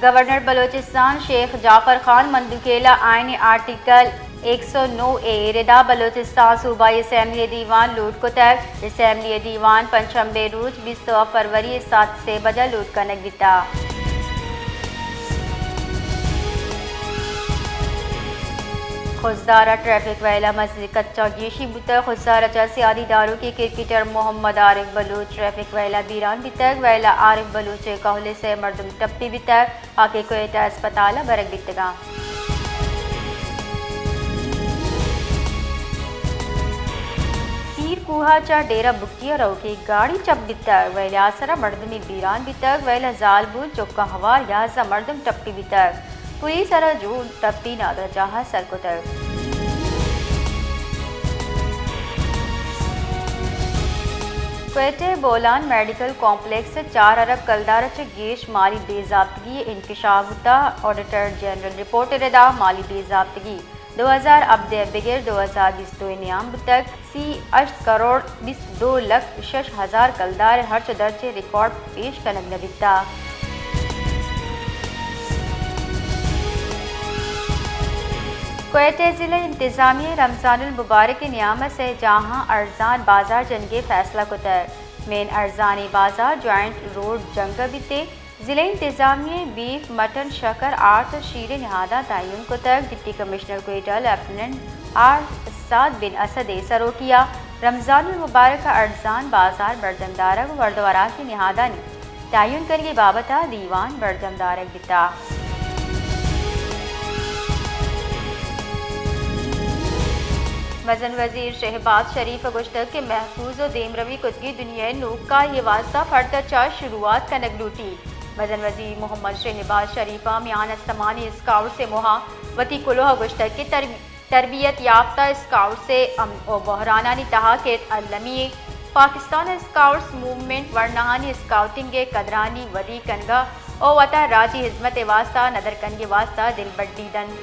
Governor Balochistan Sheikh Jafar Khan मंदुकेला आइन article 109A रिदा बलोचिस्तान सूबाई assembly दीवान लूट को तक असम्बली दीवान पंचम्बे रोज 20 फरवरी 7 से बजा लूट का नगविता खुजदारा ट्रैफिक वैला मस्जिद कच्चा गेशी बुतक खुजदारा चा सियादी दारू के क्रिकेटर मोहम्मद आरिफ बलूच ट्रैफिक वैला बीरान बितक वैला आरिफ बलूच कहले से मर्दम टप्पी बितक आके कोयटा अस्पताल बरक बितगा पीर कुहा चा डेरा बुक्तिया रो की गाड़ी चप बितक वैला आसरा मर्दमी बीरान बितक वैला जालबुल चौका हवार याजा मर्दम टप्पी बितक पुलिस सरा जो टप्पी नादर जहां सरकोतर क्वेटे बोलान मेडिकल कॉम्प्लेक्स 4 अरब कलदार गेश माली बेजाब्तगी इंकशाफता ऑडिटर जनरल रिपोर्ट रदा माली बेजाब्तगी 2000 अब्दे बिगर 2022 नियाम तक सी 8 करोड़ 22 लाख 6,000 कलदार हर्च दर्जे रिकॉर्ड पेश कनक नबिता क्वेटे ज़िले इंतज़ामिया रमज़ानुल मुबारक की नियामत से जहां अरजान बाजार जंगे फैसला को तर मेन अरजानी बाजार जॉइंट रोड जंग बीते ज़िले इंतज़ामिया बीफ मटन शक्कर आर्ट शीरे नहादा तयन को तक deputy commissioner Quetta lieutenant R Saad bin Asad सरोकिया रमज़ानुल मुबारक का अरजान बाजार बरदमदारक वर्दवरा की नहादा ने तयन करके बाबता दीवान बरदमदारक बिता वज़न वज़ीर शहबाज शरीफ गुश्तक के महफूज और देमरवी कुतगी दुनिया नूक का ये वास्ता फर्द चा शुरुआत का नगलूटी वज़न वज़ीर मोहम्मद शहबाज शरीफा मियान अस्तमानी स्काउट से मुहा वती कुलोह गुश्तक की तरबियत याफ्ता स्काउट से बहराना ने तहा के अलमी पाकिस्तान स्काउट्स मूवमेंट वर्नहानी स्काउटिंग के कदरानी वदी कनगा और वता राजी हिजमत वास्ता नदर कनगे वास्ता दिल बड्डीदन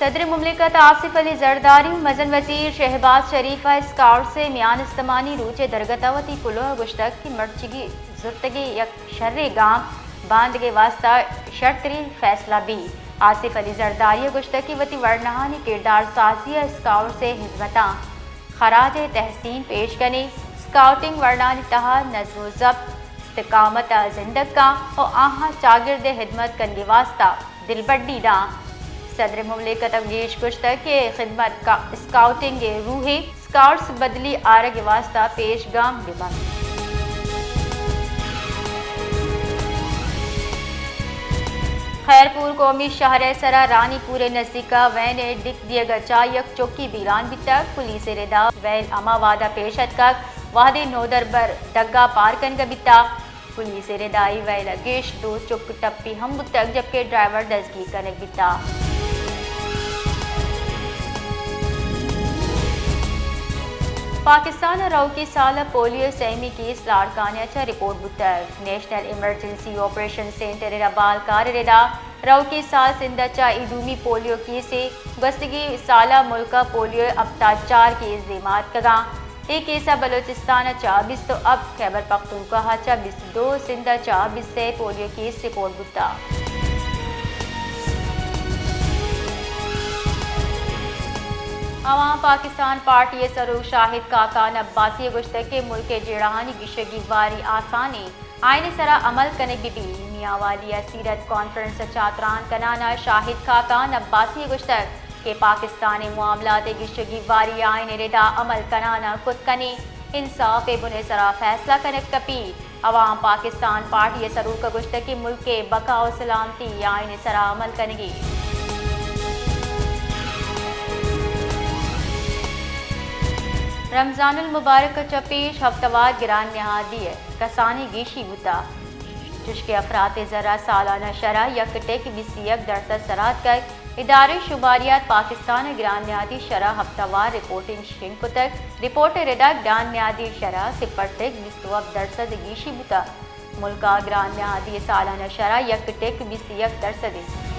सदर मुमलिकत आसिफ अली जरदारी वज़न वज़ीर शहबाज शरीफा स्काउट से मियान इस्तमानी रूचे दरगतावती कुलोह गुश्तक की मर्चगी जुर्तगी यक शर्रे गाम बांध के वास्ता शर्तरी फैसला भी आसिफ अली जरदारी गुश्तक की वती वर्नहानी किरदार साजिया स्काउट से हिजमता खराज तहसीन पेश कने स्काउटिंग वर्नानी तहा नज़्म ज़ब्त इस्तिकामत जिंदग का और आहा चागिर्द हिदमत कनगे वास्ता दिल बड्डी दा सदर मुमलिकत अवगेश गुश्तक के खिदमत का स्काउटिंग रूहे स्काउट्स बदली आरग वास्ता पेशगाम बिबन खैरपुर कौमी शहर सरा रानीपुर नजदीका वैन डिक दिया गचा यक चौकी बीरान भी तक पुलिस रेदा वैन अमावादा पेशत कक वादे नोदर बर दग्गा पार कन गबिता पुलिस रेदाई वैल गेश दो चुक टप्पी हम तक जबकि ड्राइवर दजगी कनक बिता पाकिस्तान रऊ की साल पोलियो सेमी की लाड़कान्याचा रिपोर्ट बुतर नेशनल इमरजेंसी ऑपरेशन सेंटर रबाल कार रेदा रऊ की साल सिंधचा इदूमी पोलियो की से गस्तगी साला मुल्का पोलियो अब तक 4 केस दिमात कगा एक केसा बलोचिस्तान चा 20 तो अब खैबर पख्तूनख्वा चा 22 सिंध चा 20 से पोलियो केस रिपोर्ट बुता अवाम पाकिस्तान पार्टी सरू शाहिद काकान अब्बासी गुश्तक के मुल्क के जेड़ाहानी गिशगी वारी आसानी आइन सरा अमल कने बिबी मियावाली सीरत कॉन्फ्रेंस चातरान कनाना शाहिद काकान अब्बासी गुश्तक के पाकिस्तानी मामलात गिशगी वारी आइन रेदा अमल कनाना खुद कने इंसाफ बुने सरा फैसला कने कपी अवाम पाकिस्तान पार्टी सरू का गुश्तक के मुल्क के बका और सलामती आइन सरा अमल कनेगी रमज़ानुल मुबारक चपेश हफ्तवार गिरान नहादी है कसानी गेशी बुता जुश्के अफरात ज़रा सालाना शरह यकटेक 21% सरात कर इदारे शुमारियात पाकिस्तान गिरान नहादी शरह हफ्तवार रिपोर्टिंग शिंक तक रिपोर्ट रिदा गिरान नहादी शरह 0.22% गेशी बुता मुल्का गिरान नहादी सालाना शरह यकटेक 21%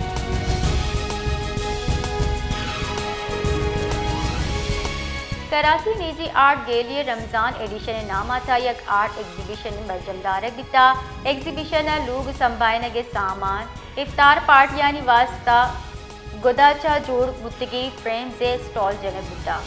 कराची निजी आर्ट गैलरी रमजान एडिशन नामा था यक आर्ट एग्जीबिशन बरजमदारक बिता एग्जीबिशन लोग संभायन के सामान इफ्तार पार्टियानी वास्ता गुदाचा जोड़ गुत्तगी फ्रेम से स्टॉल जनक बिता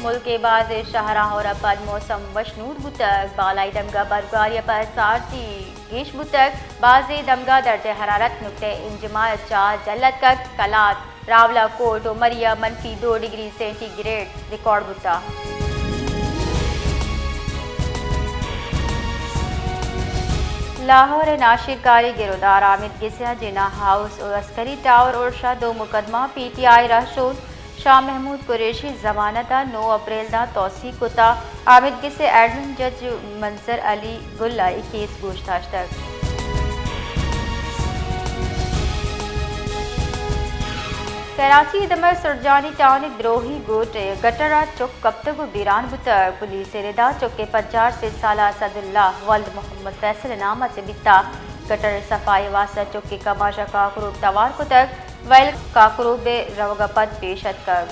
मुल्क के बाद शाहराह पर मौसम वशनूद बुतक बालाई दमगा बर्फबारी पर सारसी गेश बुतक बाज़ दमगा दर्ज हरारत नुकते इंजमा 4 जल्लत कक कलात रावला कोट उमरिया -2 डिग्री सेंटीग्रेड रिकॉर्ड बुता लाहौर नाशिर कारी गिरदार आमिद गिसिया जिना हाउस और अस्करी टावर और शाह 2 मुकदमा PTI रहशोद शाह महमूद कुरैशी जमानत 9 अप्रैल दा तौसी कुता आमिद गिसे एडमिन जज मंजर अली गुल्ला केस पूछताछ तक कराची दमर सुरजानी टाउन द्रोही गोट गटरा चौक कब तक बीरान बुतक पुलिस रेदा चौक के 50 साला सदुल्लाह वल्द मोहम्मद फैसल नामा से बिता गटर सफाई वासा चौक के कमाशा काकरूब तवार को तक वैल काकरूब रवगपत पेशत कर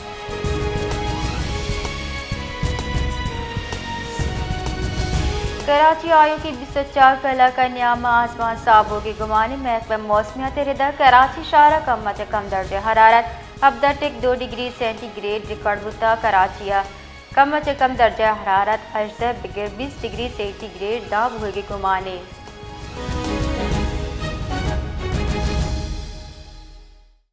कराची आयो की 24 कला का न्यामा आसमान साफ होगी गुमानी महकमा मौसमियात रिदा कराची शारा कम से कम दर्जे हरारत अब तक 2 डिग्री सेंटीग्रेड रिकॉर्ड बुता कराचिया कम से कम दर्जा हरारत 20 डिग्री सेंटीग्रेड दाब होगी गुमानी।